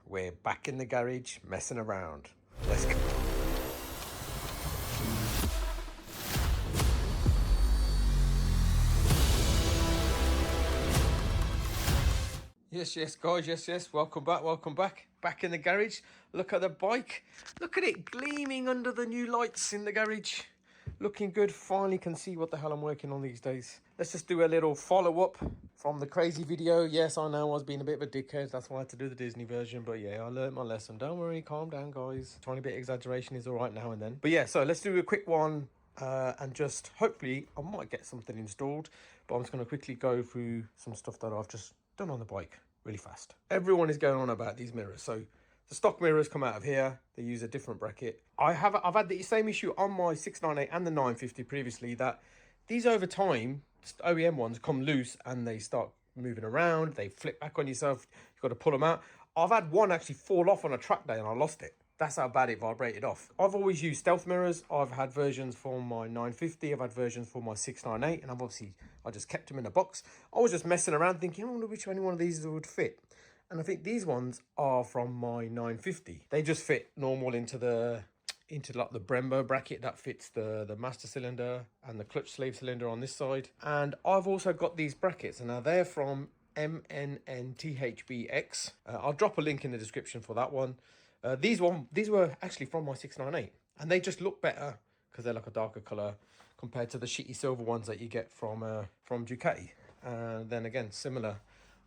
we're back in the garage messing around. Let's go. Yes, guys, yes. Welcome back. Back in the garage. Look at the bike. Look at it gleaming under the new lights in the garage. Looking good. Finally can see what the hell I'm working on these days. Let's just do a little follow-up from the crazy video. Yes, I know I was being a bit of a dickhead. That's why I had to do the Disney version. But yeah, I learned my lesson. Don't worry, calm down, guys. Tiny bit of exaggeration is all right now and then. But yeah, so let's do a quick one. And just hopefully I might get something installed. But I'm just going to quickly go through some stuff that I've just done on the bike really fast. Everyone is going on about these mirrors. So the stock mirrors come out of here. They use a different bracket. I've had the same issue on my 698 and the 950 previously, that these over time, OEM ones come loose and they start moving around. They flip back on yourself. You've got to pull them out. I've had one actually fall off on a track day and I lost it. That's how bad it vibrated off. I've always used stealth mirrors. I've had versions for my 950. I've had versions for my 698. And I just kept them in a box. I was just messing around thinking, I wonder which one of these would fit. And I think these ones are from my 950. They just fit normal into like the Brembo bracket that fits the master cylinder and the clutch sleeve cylinder on this side. And I've also got these brackets, and now they're from MNNTHBX. I'll drop a link in the description for that one. These were actually from my 698, and they just look better because they're like a darker color compared to the shitty silver ones that you get from Ducati. And then again, similar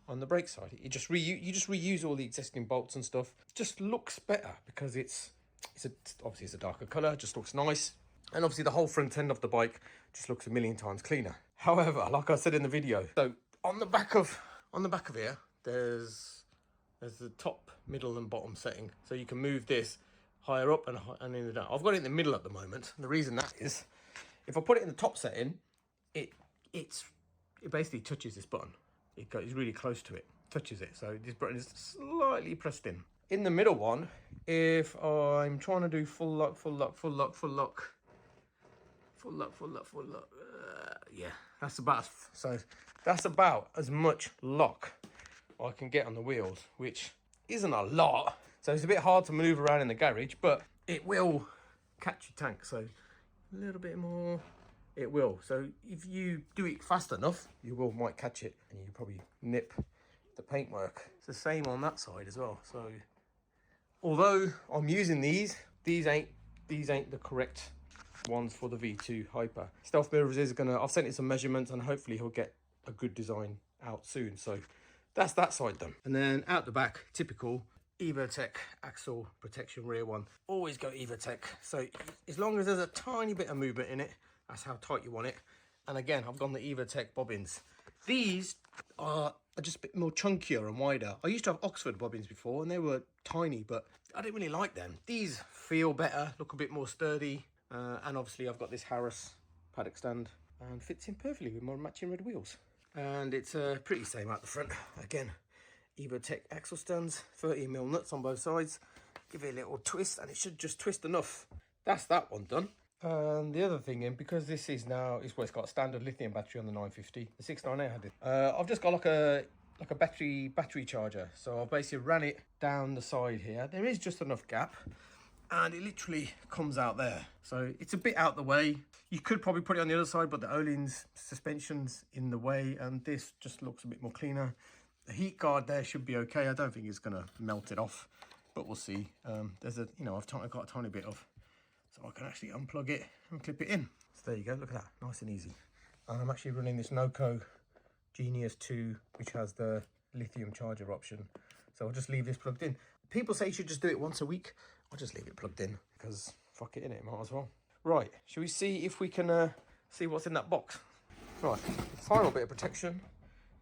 on the brake side. You just reuse all the existing bolts and stuff. It just looks better because obviously it's a darker color. Just looks nice, and obviously the whole front end of the bike just looks a million times cleaner. However, like I said in the video, so on the back of here, there's the top, middle and bottom setting. So you can move this higher up and in the down. I've got it in the middle at the moment. The reason that is, if I put it in the top setting, it basically touches this button. It goes really close to it, touches it. So this button is slightly pressed in. In the middle one, if I'm trying to do full lock, yeah, that's about as much lock I can get on the wheels, which isn't a lot. So it's a bit hard to move around in the garage, but it will catch your tank. So a little bit more, it will. So if you do it fast enough, might catch it, and you probably nip the paintwork. It's the same on that side as well. So although I'm using these ain't the correct ones for the V2 Hyper. Stealth Mirrors I've sent it some measurements, and hopefully he'll get a good design out soon. So that's that side done. And then out the back, typical EvoTech axle protection rear one. Always go EvoTech. So as long as there's a tiny bit of movement in it, that's how tight you want it. And again, I've gone the EvoTech bobbins. These are just a bit more chunkier and wider. I used to have Oxford bobbins before, and they were tiny, but I didn't really like them. These feel better, look a bit more sturdy. And obviously I've got this Harris paddock stand, and fits in perfectly with my matching red wheels. And it's pretty same out the front. Again, EvoTech axle stands, 30mm nuts on both sides. Give it a little twist, and it should just twist enough. That's that one done. And the other thing, because this is now, it's got a standard lithium battery on the 950. The 698 had it. I've just got like a battery charger. So I've basically ran it down the side here. There is just enough gap, and it literally comes out there. So it's a bit out the way. You could probably put it on the other side, but the Öhlins suspension's in the way, and this just looks a bit more cleaner. The heat guard there should be okay. I don't think it's gonna melt it off, but we'll see. I've got a tiny bit of, so I can actually unplug it and clip it in. So there you go, look at that, nice and easy. And I'm actually running this Noco Genius 2, which has the lithium charger option. So I'll just leave this plugged in. People say you should just do it once a week. I'll just leave it plugged in because fuck it, innit, might as well. Right, shall we see if we can see what's in that box? Right, final bit of protection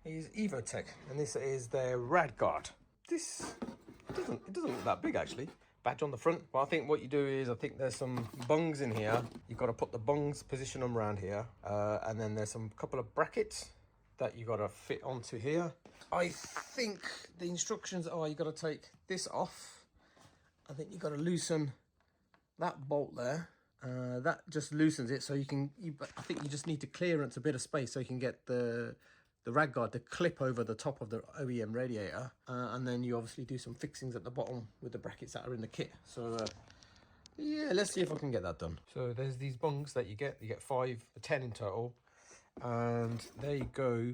is EvoTech, and this is their Rad Guard. This it doesn't look that big actually. Badge on the front, but I think what you do is, I think there's some bungs in here. You've got to put the bungs, position them around here, and then there's some couple of brackets that you got to fit onto here. I think the instructions are you got to take this off. I think you got to loosen that bolt there. That just loosens it, so I think you just need to clearance a bit of space so you can get the the rag guard to clip over the top of the OEM radiator, and then you obviously do some fixings at the bottom with the brackets that are in the kit. So yeah, let's see if I can get that done. So there's these bungs that you get 10 in total, and they go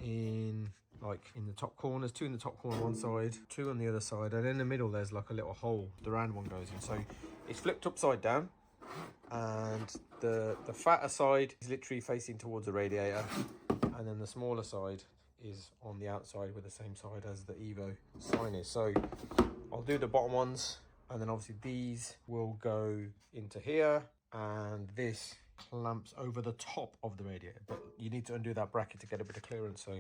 in like in the top corners, 2 in the top corner one side, 2 on the other side, and in the middle there's like a little hole the round one goes in. So it's flipped upside down, and the fatter side is literally facing towards the radiator, and then the smaller side is on the outside with the same side as the Evo sign is. So I'll do the bottom ones, and then obviously these will go into here, and this clamps over the top of the radiator, but you need to undo that bracket to get a bit of clearance. So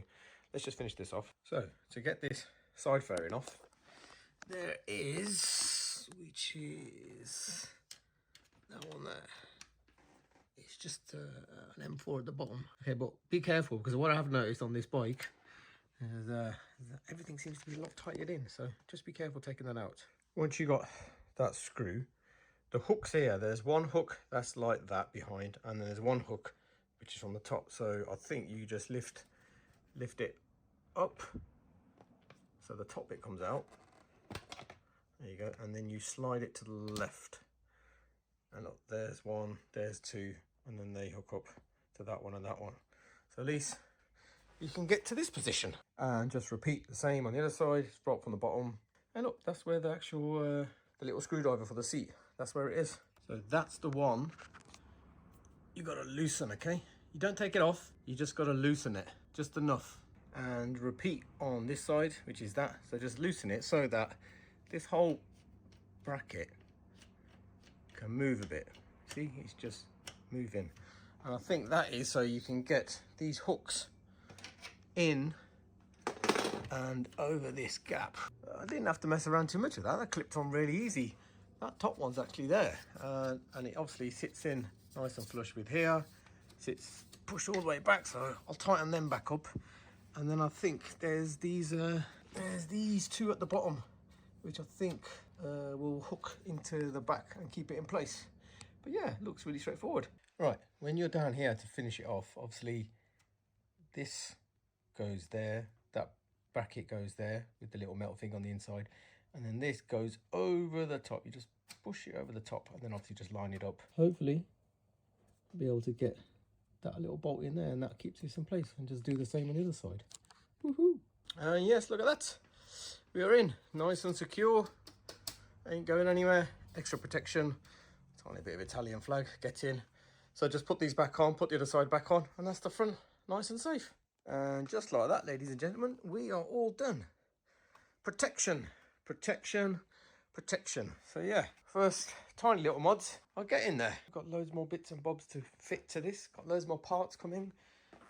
let's just finish this off. So to get this side fairing off, there is, which is that one there. It's just an M4 at the bottom. Okay, but be careful, because what I have noticed on this bike is everything seems to be Loctited in, so just be careful taking that out. Once you got that screw, the hooks here, there's one hook that's like that behind, and then there's one hook which is on the top. So I think you just lift it up so the top bit comes out. There you go, and then you slide it to the left, and look, there's one, there's 2, and then they hook up to that one and that one. So at least you can get to this position, and just repeat the same on the other side. Drop from the bottom, and look, that's where the actual the little screwdriver for the seat, that's where it is. So that's the one you got to loosen. Okay, you don't take it off, you just got to loosen it just enough, and repeat on this side, which is that. So just loosen it so that this whole bracket can move a bit. See, it's just moving, and I think that is so you can get these hooks in and over this gap. I didn't have to mess around too much with that. That clipped on really easy. That top one's actually there, and it obviously sits in nice and flush with here. Sits pushed all the way back, so I'll tighten them back up. And then I think there's these 2 at the bottom, which I think will hook into the back and keep it in place. But yeah, it looks really straightforward. Right, when you're down here to finish it off, obviously this goes there, that bracket goes there with the little metal thing on the inside, and then this goes over the top. You just push it over the top, and then obviously just line it up. Hopefully be able to get that little bolt in there, and that keeps this in place, and just do the same on the other side. Woohoo! And yes, look at that, we are in nice and secure, ain't going anywhere. Extra protection, tiny bit of Italian flag, get in. So just put these back on, put the other side back on, and that's the front, nice and safe. And just like that, ladies and gentlemen, we are all done. Protection, protection, protection. So yeah, first tiny little mods, I'll get in there. I've got loads more bits and bobs to fit to this, got loads more parts coming.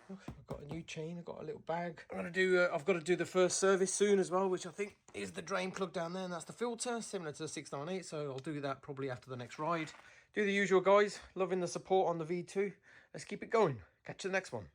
I've got a new chain, I've got a little bag. I've got to do the first service soon as well, which I think is the drain plug down there, and that's the filter, similar to the 698, so I'll do that probably after the next ride. Do the usual, guys. Loving the support on the V2. Let's keep it going. Catch you the next one.